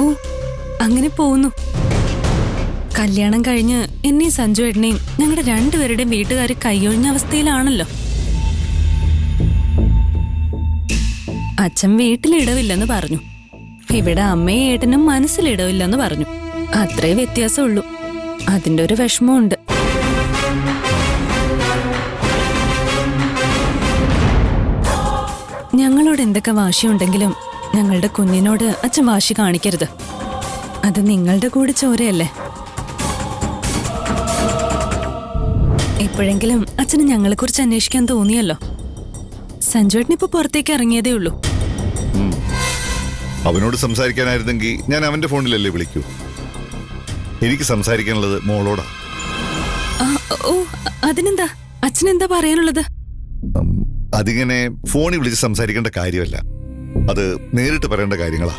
ഓ, അങ്ങനെ പോകുന്നു. കല്യാണം കഴിഞ്ഞ് എന്നെയും സഞ്ജു ഏട്ടനെയും ഞങ്ങളുടെ രണ്ടുപേരുടെയും വീട്ടുകാർ കൈയൊഴിഞ്ഞ അവസ്ഥയിലാണല്ലോ. അച്ഛൻ വീട്ടിലിടവില്ലെന്ന് പറഞ്ഞു. ഇവിടെ അമ്മയും ഏട്ടനും മനസ്സിലിടവില്ലെന്ന് പറഞ്ഞു. അത്രേ വ്യത്യാസമുള്ളൂ. അതിന്റെ ഒരു വിഷമമുണ്ട്. ഞങ്ങളോട് എന്തൊക്കെ വാശിയുണ്ടെങ്കിലും ഞങ്ങളുടെ കുഞ്ഞിനോട് അച്ഛൻ വാശി കാണിക്കരുത്. അത് നിങ്ങളുടെ കൂടെ ചോരയല്ലേ. എപ്പോഴെങ്കിലും അച്ഛന് ഞങ്ങളെക്കുറിച്ച് അന്വേഷിക്കാൻ തോന്നിയല്ലോ. സഞ്ജുവേട്ടനിപ്പോ പുറത്തേക്ക് ഇറങ്ങിയതേ ഉള്ളൂ. അവനോട് സംസാരിക്കാനായിരുന്നെങ്കിൽ ഞാൻ അവന്റെ ഫോണിലല്ലേ വിളിക്കൂ. എനിക്ക് സംസാരിക്കാനുള്ളത് മോളോടാ. ഓ, അതിനെന്താ? അച്ഛനെന്താ പറയാനുള്ളത്? അതിങ്ങനെ ഫോണിൽ വിളിച്ച് സംസാരിക്കേണ്ട കാര്യമല്ല, അത് നേരിട്ട് പറയേണ്ട കാര്യങ്ങളാ.